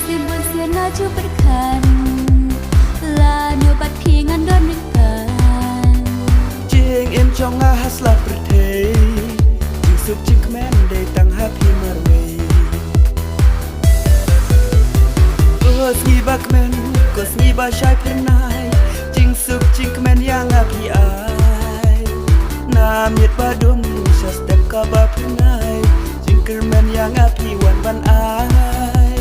xin buồn xiên na chú bất khăn là nhiều bát khi ngăn đón nước cần chieng em trong ngã hát là bật thế chieng sụp chiếc men để tăng happy marmee cos ni bak men cos ni ba shai penai chieng sụp chiếc men yang happy ai na miet ba dum sha step ka ba penai chieng ker men yang happy wan ban ai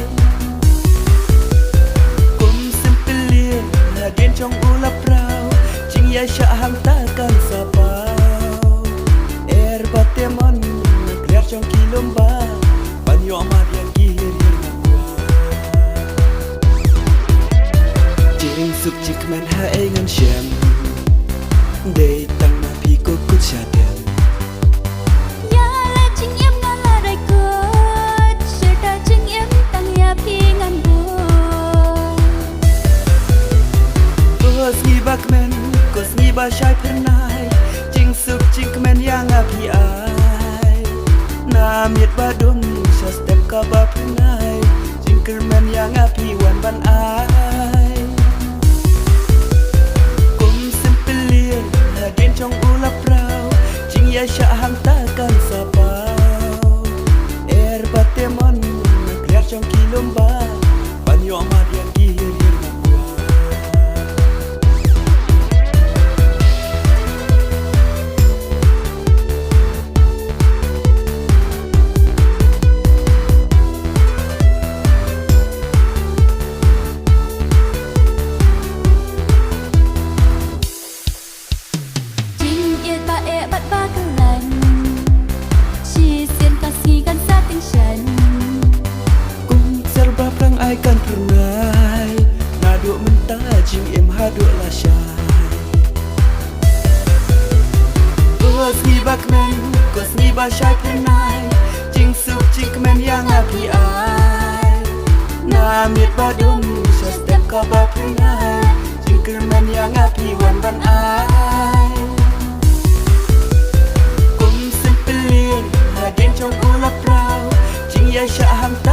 kum simple na den trong ulap rau chieng ya sha ham ta kan sapau batemon nagriar trong kilomba banyo amad yang gihir chiring suk chik men ha engan shem day tang ma pi ko kut sha dem ya la ching em na la dai ko ta ching em tang ya pi ngan bu cos ni bak men cos ni ba shai penai ching suk chik men yang api ai na miet ba dum sha step ka ba penai ching ker men yang api wan ban ai kum simple na den trong ulap rau ching ya sha ham ta kan sapau batemon nagriar trong kilomba banyo amad yang gihir ai kan pernai nado menta jing em hado la shai cos ni bak men cos ni ba shai pernai jing suk chik men yang api ai na miet ba dum sha step ka ba pernai jing ker men yang api wan ban ai kum simple na den trong ulap rau jing ya sha ham ta